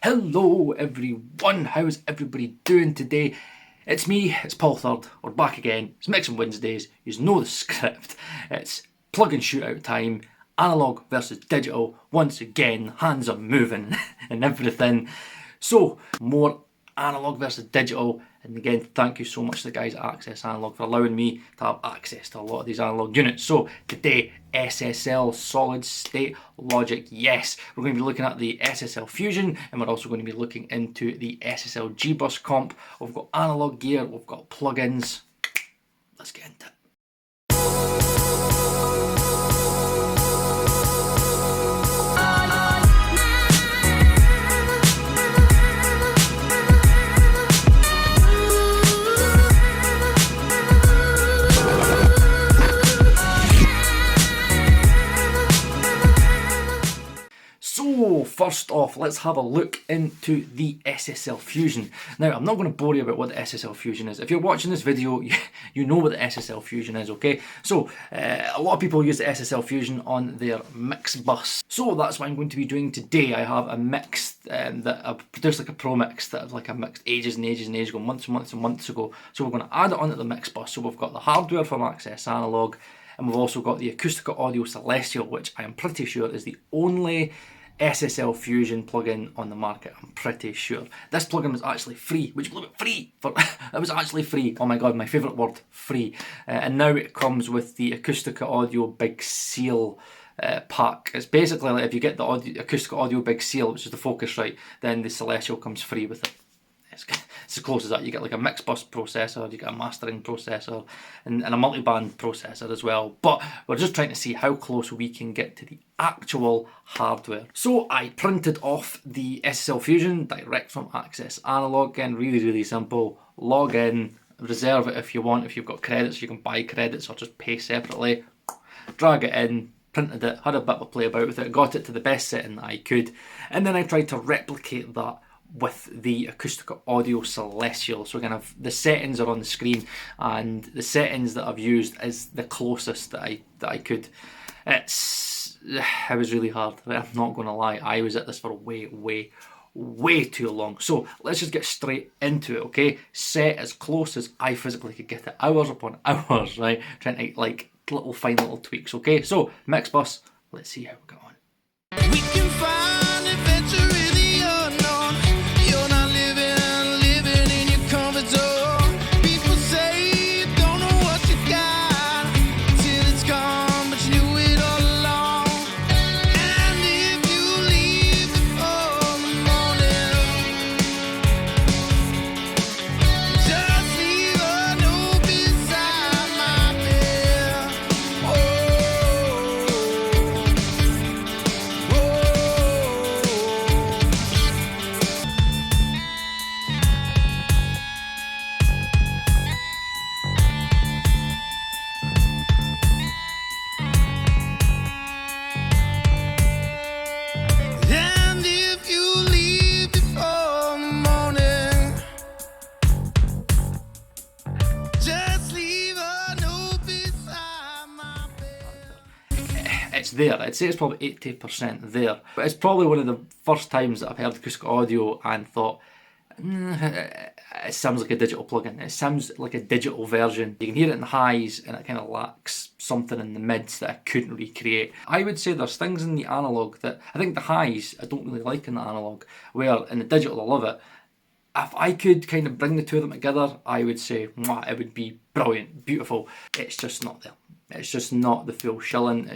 Hello everyone, how's everybody doing today? It's me, it's Paul Third, we're back again, it's Mixing Wednesdays, you know the script, it's plug-in shootout time, analog versus digital, once again, hands are moving and everything. So, more analog versus digital, and again, thank you so much to the guys at Access Analog for allowing me to have access to a lot of these analog units. So today, SSL solid state logic, yes. We're going to be looking at the SSL Fusion, and we're also going to be looking into the SSL G-bus comp. We've got analog gear, we've got plugins. Let's get into it. So first off, let's have a look into the SSL Fusion. Now, I'm not going to bore you about what the SSL Fusion is. If you're watching this video, you know what the SSL Fusion is, okay? So, a lot of people use the SSL Fusion on their mix bus. So that's what I'm going to be doing today. I have a mix that I've produced, like a pro mix that I mixed ages and ages and ages ago, months and months and months ago. So we're going to add it onto the mix bus. So we've got the hardware from Access Analog, and we've also got the Acustica Audio Celestial, which I am pretty sure is the only SSL Fusion plugin on the market. I'm pretty sure. This plugin was actually free. Would you believe it? Free! It was actually free. Oh my god, my favourite word, free. And now it comes with the Acustica Audio Big Ceil pack. It's basically like if you get the Acustica Audio Big Ceil, which is the Focusrite, then the Celestial comes free with it. It's as close as that. You get like a mix bus processor, you get a mastering processor, and a multi-band processor as well. But we're just trying to see how close we can get to the actual hardware. So I printed off the SSL Fusion direct from Access Analog. Again, really simple. Log in, reserve it if you want. If you've got credits, you can buy credits or just pay separately. Drag it in, printed it, had a bit of a play about with it, got it to the best setting that I could, and then I tried to replicate that with the Acustica Audio Celestial. So again, the settings are on the screen, and the settings that I've used is the closest that I could. It was really hard. I'm not going to lie. I was at this for way too long. So let's just get straight into it, okay? Set as close as I physically could get it. Hours upon hours, right? Trying to like fine little tweaks, okay? So mix bus. Let's see how we go on. We can find adventure in the unknown. You're not living in your comfort zone. People say you don't know what you got till it's gone, but you knew it all along. And if you leave before the morning, just leave a note beside my bed. And if you leave before the morning, just leave a note beside my bed. It's there. I'd say it's probably 80% there. But it's probably one of the first times that I've heard Acustica Audio and thought, it sounds like a digital plugin. It sounds like a digital version. You can hear it in the highs, and it kind of lacks something in the mids that I couldn't recreate. I would say there's things in the analog that I think the highs I don't really like in the analog, where in the digital I love it. If I could kind of bring the two of them together, I would say it would be brilliant, beautiful. It's just not there. It's just not the full shilling.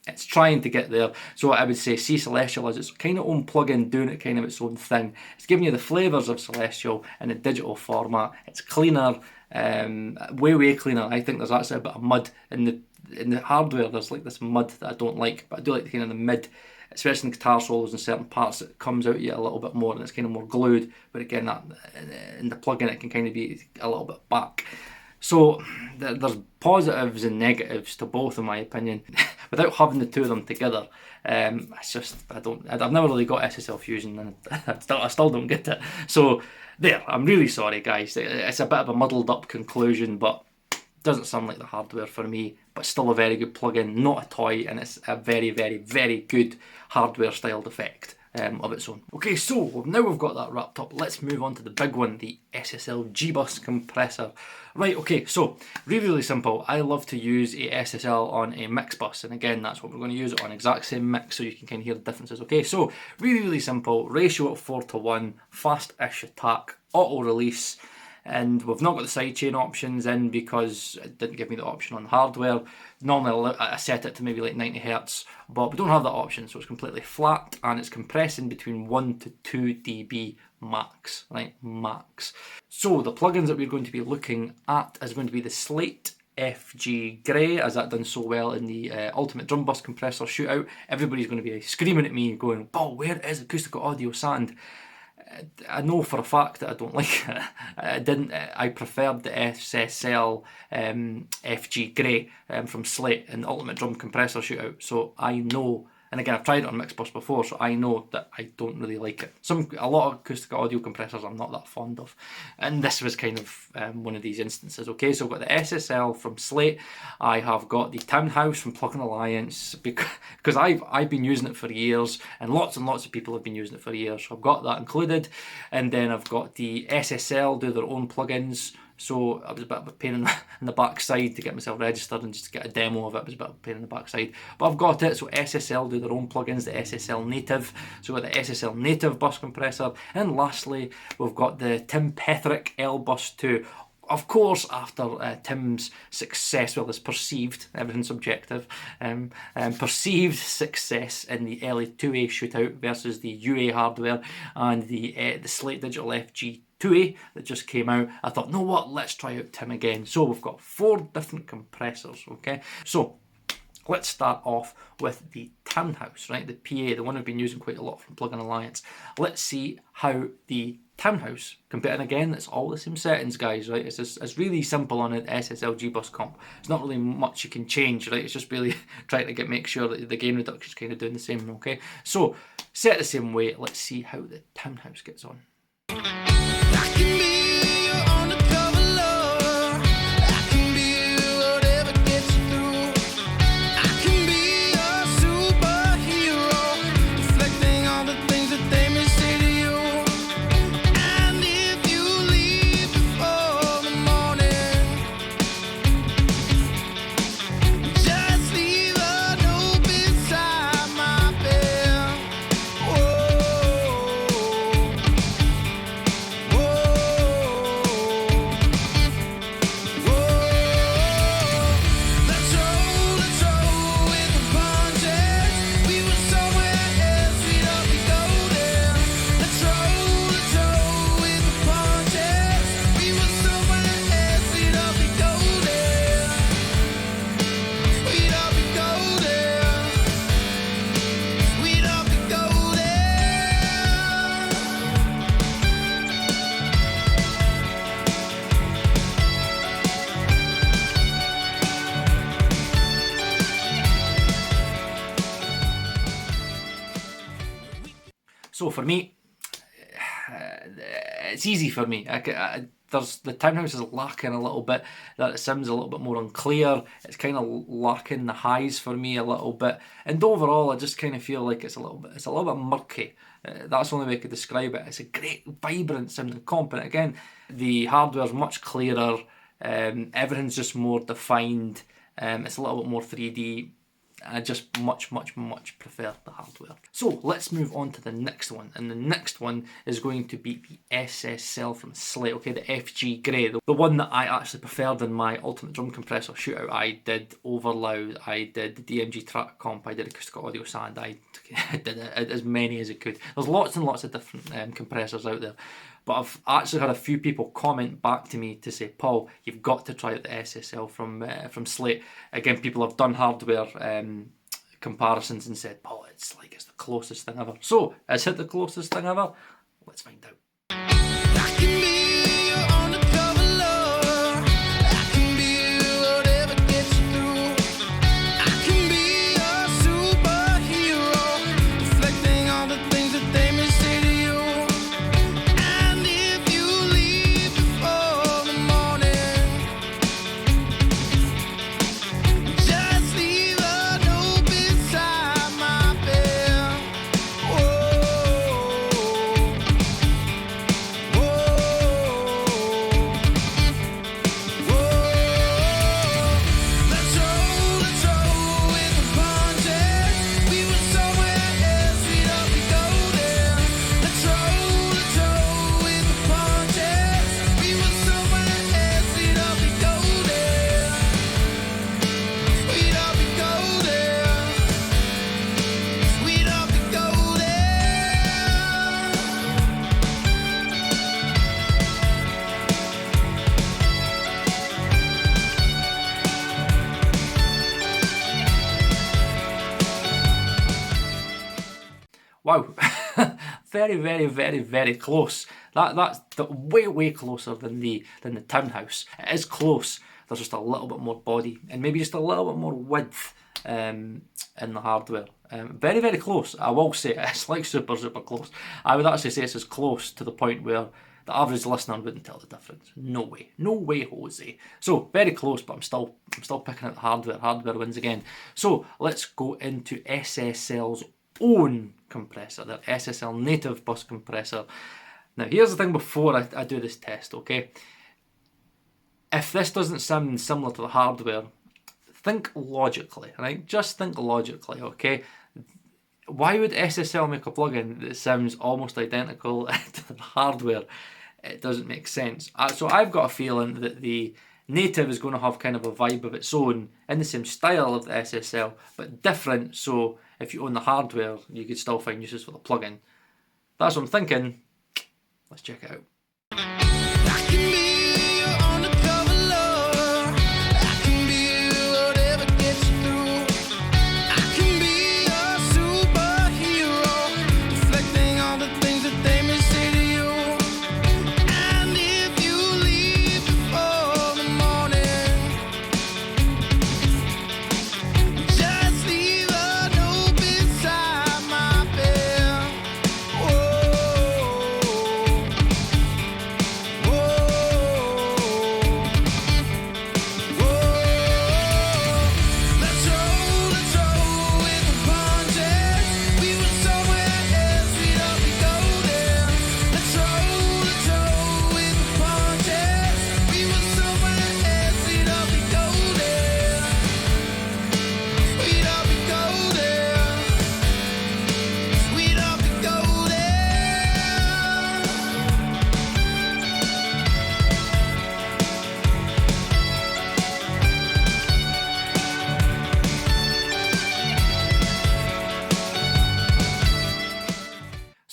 It's trying to get there. So I would say C Celestial is its kind of own plugin, doing it kind of its own thing. It's giving you the flavours of Celestial in a digital format. It's cleaner, way cleaner. I think there's actually a bit of mud in the hardware. There's like this mud that I don't like, but I do like the kind of the mid, especially in guitar solos and certain parts. It comes out you a little bit more, and it's kind of more glued. But again, that in the plugin it can kind of be a little bit back. So there's positives and negatives to both, in my opinion. Without having the two of them together, it's just I've never really got SSL Fusion, and I still don't get it. So there, I'm really sorry, guys. It's a bit of a muddled up conclusion, but doesn't sound like the hardware for me. But still a very good plugin, not a toy, and it's a very good hardware styled effect. of its own. Okay, so now we've got that wrapped up, let's move on to the big one, the SSL G-bus compressor. Right, okay, so really simple. I love to use a SSL on a mix bus, and again, that's what we're going to use it on, exact same mix, so you can kind of hear the differences. Okay, so really simple, ratio of 4:1, fast-ish attack, auto release, and we've not got the sidechain options in because it didn't give me the option on the hardware. Normally I set it to maybe like 90 Hz, but we don't have that option, so it's completely flat and it's compressing between 1 to 2 dB max, right, max. So the plugins that we're going to be looking at is going to be the Slate FG Grey, as that done so well in the Ultimate Drum Bus Compressor Shootout. Everybody's going to be screaming at me going, Paul, where is Acustica Audio Sand? I know for a fact that I don't like it. I preferred the SSL FG Grey from Slate in the Ultimate Drum Compressor Shootout, so I know. And again, I've tried it on Mixbus before, so I know that I don't really like it. A lot of Acustica audio compressors I'm not that fond of, and this was kind of one of these instances. Okay, so I've got the SSL from Slate. I have got the Townhouse from Plugin Alliance because I've been using it for years, and lots of people have been using it for years. So I've got that included, and then I've got the SSL do their own plugins. So it was a bit of a pain in the backside to get myself registered, and just to get a demo of it was a bit of a pain in the backside. But I've got it. So SSL do their own plugins, the SSL Native. So we've got the SSL Native bus compressor. And lastly, we've got the TimP Lbus 2. Of course, after Tim's success, well, this perceived, everything's subjective, perceived success in the early 2A shootout versus the UA hardware and the Slate Digital FG 2A that just came out, I thought, know what, let's try out Tim again. So we've got 4 different compressors, okay? So let's start off with the Townhouse, right? The PA, the one I've been using quite a lot from Plugin Alliance. Let's see how the Townhouse compare, and again, it's all the same settings, guys, right? It's really simple on an SSL G-bus comp. It's not really much you can change, right? It's just really trying to make sure that the gain reduction is kind of doing the same, okay? So set the same way. Let's see how the Townhouse gets on. So for me, it's easy for me. The Townhouse is lacking a little bit. That Sim's a little bit more unclear. It's kind of lacking the highs for me a little bit. And overall, I just kind of feel like it's a little bit murky. That's the only way I could describe it. It's a great, vibrant sounding comp. And again, the hardware's much clearer. Everything's just more defined. It's a little bit more 3D. I just much prefer the hardware. So let's move on to the next one, and the next one is going to be the SSL from Slate, okay, the FG Grey, the one that I actually preferred in my Ultimate Drum Compressor Shootout. I did Overloud, I did the DMG Track Comp, I did Acustica Audio Sand, I did as many as I could. There's lots and lots of different compressors out there. But I've actually had a few people comment back to me to say, Paul, you've got to try out the SSL from Slate. Again, people have done hardware comparisons and said, Paul, it's the closest thing ever. So, is it the closest thing ever? Let's find out. very, very, very, very close. That's way closer than the townhouse. It is close. There's just a little bit more body and maybe just a little bit more width in the hardware. Very, very close. I will say it's like super close. I would actually say it's as close to the point where the average listener wouldn't tell the difference. No way, Jose. So very close, but I'm still picking out the hardware. Hardware wins again. So let's go into SSL's own compressor, their SSL native bus compressor. Now here's the thing before I do this test, okay? If this doesn't sound similar to the hardware, think logically, right? Just think logically, okay? Why would SSL make a plugin that sounds almost identical to the hardware? It doesn't make sense. So I've got a feeling that the native is going to have kind of a vibe of its own in the same style of the SSL, but different. So if you own the hardware, you could still find uses for the plugin. That's what I'm thinking. Let's check it out.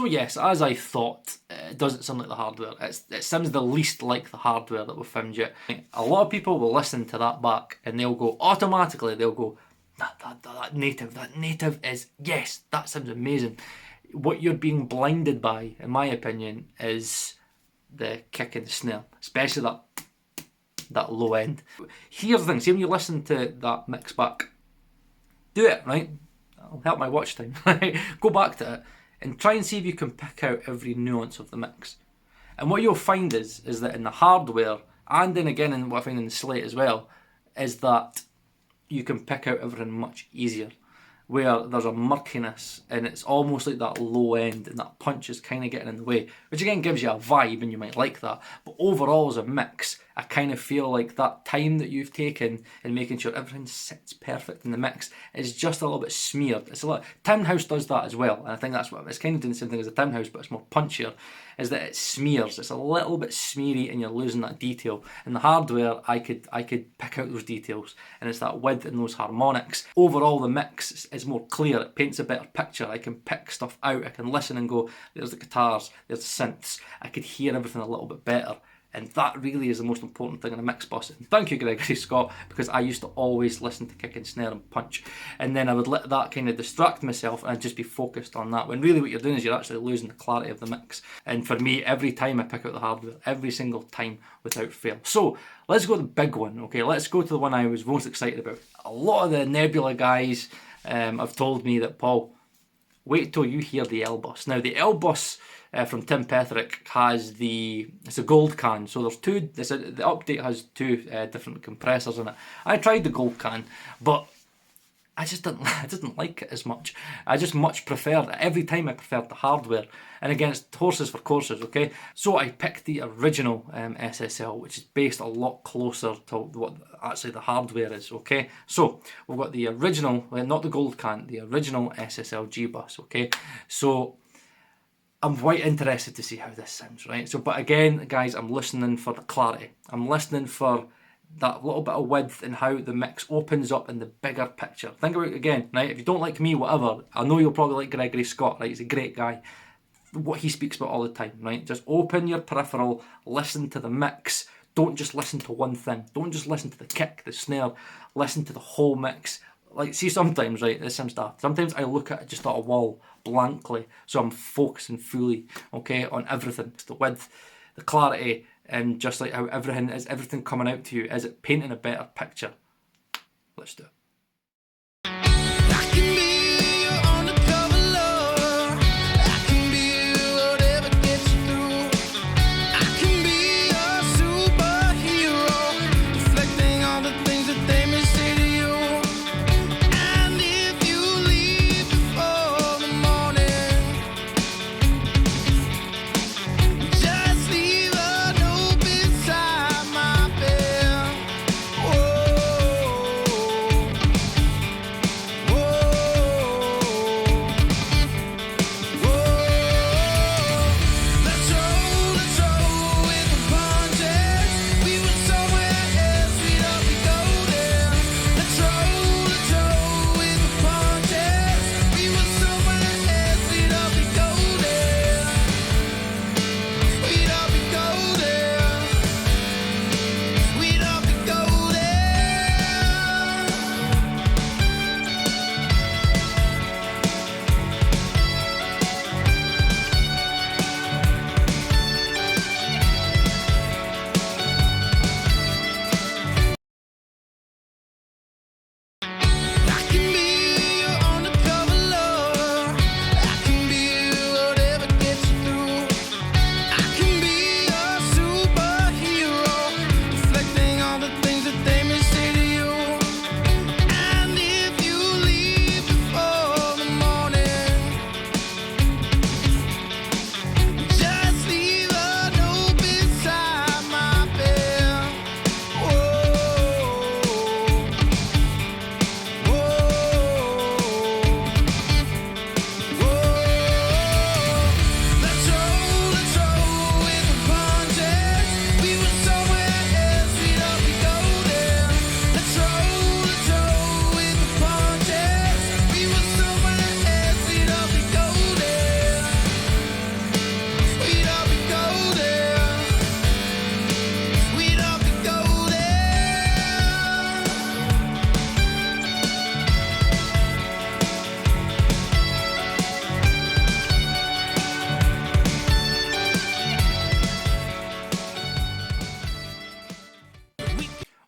So yes, as I thought, it doesn't sound like the hardware. It sounds the least like the hardware that we've found yet. A lot of people will listen to that back and they'll go, automatically, they'll go, that native is, yes, that sounds amazing. What you're being blinded by, in my opinion, is the kick and snare, especially that low end. Here's the thing, see when you listen to that mix back, do it, right? That'll help my watch time. Go back to it and try and see if you can pick out every nuance of the mix. And what you'll find is that in the hardware, and then again in what I find in the slate as well, is that you can pick out everything much easier. Where there's a murkiness and it's almost like that low end and that punch is kind of getting in the way, which again gives you a vibe and you might like that. But overall as a mix, I kind of feel like that time that you've taken in making sure everything sits perfect in the mix is just a little bit smeared. It's a lot. Townhouse does that as well, and I think that's what it's kind of doing the same thing as a Townhouse, but it's more punchier. Is that it smears? It's a little bit smeary, and you're losing that detail. In the hardware, I could pick out those details, and it's that width and those harmonics. Overall, the mix is more clear. It paints a better picture. I can pick stuff out. I can listen and go, "There's the guitars. There's the synths." I could hear everything a little bit better. And that really is the most important thing in a mix bus. And thank you, Gregory Scott, because I used to always listen to kick and snare and punch. And then I would let that kind of distract myself and I'd just be focused on that. When really what you're doing is you're actually losing the clarity of the mix. And for me, every time I pick out the hardware, every single time without fail. So let's go to the big one, okay? Let's go to the one I was most excited about. A lot of the Nebula guys have told me that, Paul, wait till you hear the Lbus. Now, the Lbus from Tim Petherick has it's a gold can, so there's two. The update has two different compressors in it. I tried the gold can, but I didn't like it as much. I just much preferred it. Every time I preferred the hardware, and against horses for courses, okay? So I picked the original SSL, which is based a lot closer to what actually the hardware is, okay? So we've got the original, not the gold can, the original SSL G-bus, okay? So I'm quite interested to see how this sounds, right? So, but again, guys, I'm listening for the clarity. I'm listening for that little bit of width and how the mix opens up in the bigger picture. Think about it again, right? If you don't like me, whatever, I know you'll probably like Gregory Scott, right? He's a great guy. What he speaks about all the time, right? Just open your peripheral, listen to the mix. Don't just listen to one thing. Don't just listen to the kick, the snare. Listen to the whole mix. like, see, sometimes, right, this seems daft. Sometimes I look at just at a wall blankly, so I'm focusing fully, okay, on everything. The width, the clarity, and just like how everything coming out to you. Is it painting a better picture? Let's do it.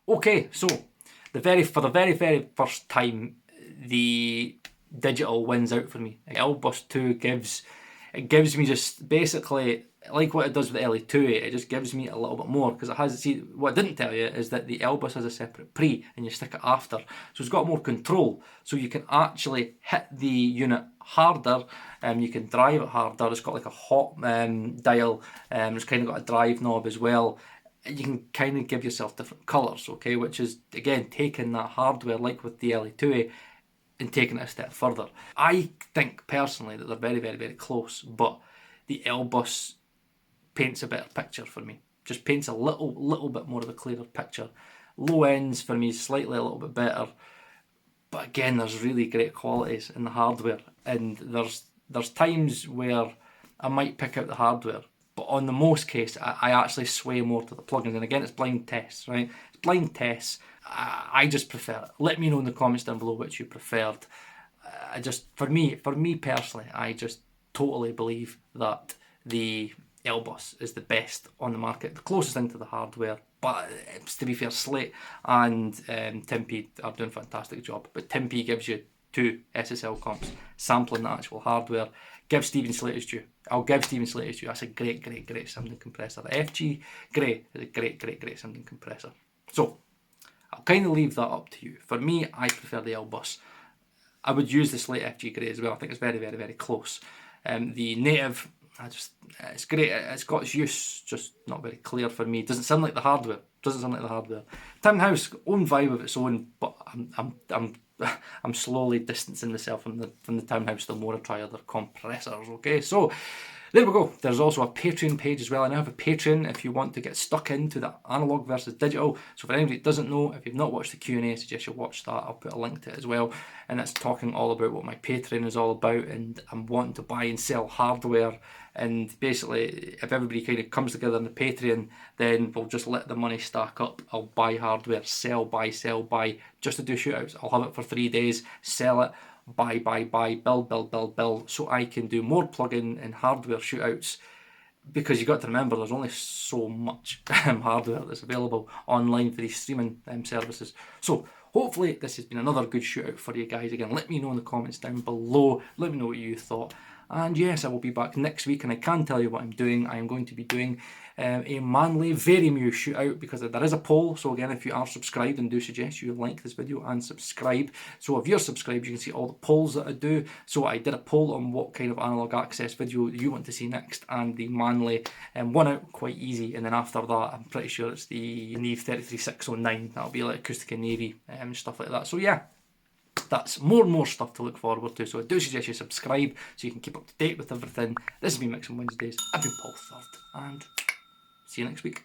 Okay, so for the very first time, the digital wins out for me. Lbus 2 gives me just basically like what it does with the LE2A. It just gives me a little bit more, because it has, see, what I didn't tell you is that the Lbus has a separate pre and you stick it after, so it's got more control, so you can actually hit the unit harder, and you can drive it harder. It's got like a hot dial, it's kind of got a drive knob as well. You can kind of give yourself different colours, okay, which is again taking that hardware like with the LE2A and taking it a step further. I think personally that they're very close, but the Lbus paints a better picture for me. Just paints a little bit more of a clearer picture. Low ends for me slightly a little bit better, but again, there's really great qualities in the hardware, and there's times where I might pick out the hardware, but on the most case, I actually sway more to the plugins. And again, it's blind tests, right? It's blind tests. I just prefer it. Let me know in the comments down below which you preferred. For me personally, I just totally believe that the Lbus is the best on the market, the closest thing to the hardware. But to be fair, Slate and TimP are doing a fantastic job. But TimP gives you 2 SSL comps, sampling the actual hardware. Give Stephen Slate his due. I'll give Stephen Slate his due. That's a great sounding compressor. The FG Grey is a great sounding compressor. So I'll kind of leave that up to you. For me, I prefer the Lbus. I would use the Slate FG Grey as well. I think it's very close. The native, it's great. It's got its use, just not very clear for me. It doesn't sound like the hardware. Townhouse, own vibe of its own, but I'm slowly distancing myself from the Townhouse the more I try other compressors. Okay, so there we go. There's also a Patreon page as well. I now have a Patreon if you want to get stuck into the analog versus digital. So for anybody that doesn't know, if you've not watched the Q&A, I suggest you watch that. I'll put a link to it as well. And it's talking all about what my Patreon is all about. And I'm wanting to buy and sell hardware and basically if everybody kind of comes together in the Patreon, then we'll just let the money stack up. I'll buy hardware, sell, buy, just to do shootouts. I'll have it for 3 days, sell it, buy, build, so I can do more plug-in and hardware shootouts, because you got to remember there's only so much hardware that's available online for these streaming services. So hopefully this has been another good shootout for you guys. Again, let me know in the comments down below, let me know what you thought. And yes, I will be back next week, and I can tell you what I'm doing. I am going to be doing a Manly very new shootout, because there is a poll. So again, if you are subscribed, and do suggest you like this video and subscribe. So if you're subscribed, you can see all the polls that I do. So I did a poll on what kind of analog access video you want to see next, and the Manly won out quite easy. And then after that, I'm pretty sure it's the Neve 33609. That'll be like Acustica Navy stuff like that. So yeah, that's more and more stuff to look forward to. So I do suggest you subscribe so you can keep up to date with everything. This has been Mixing Wednesdays. I've been Paul Third, and see you next week.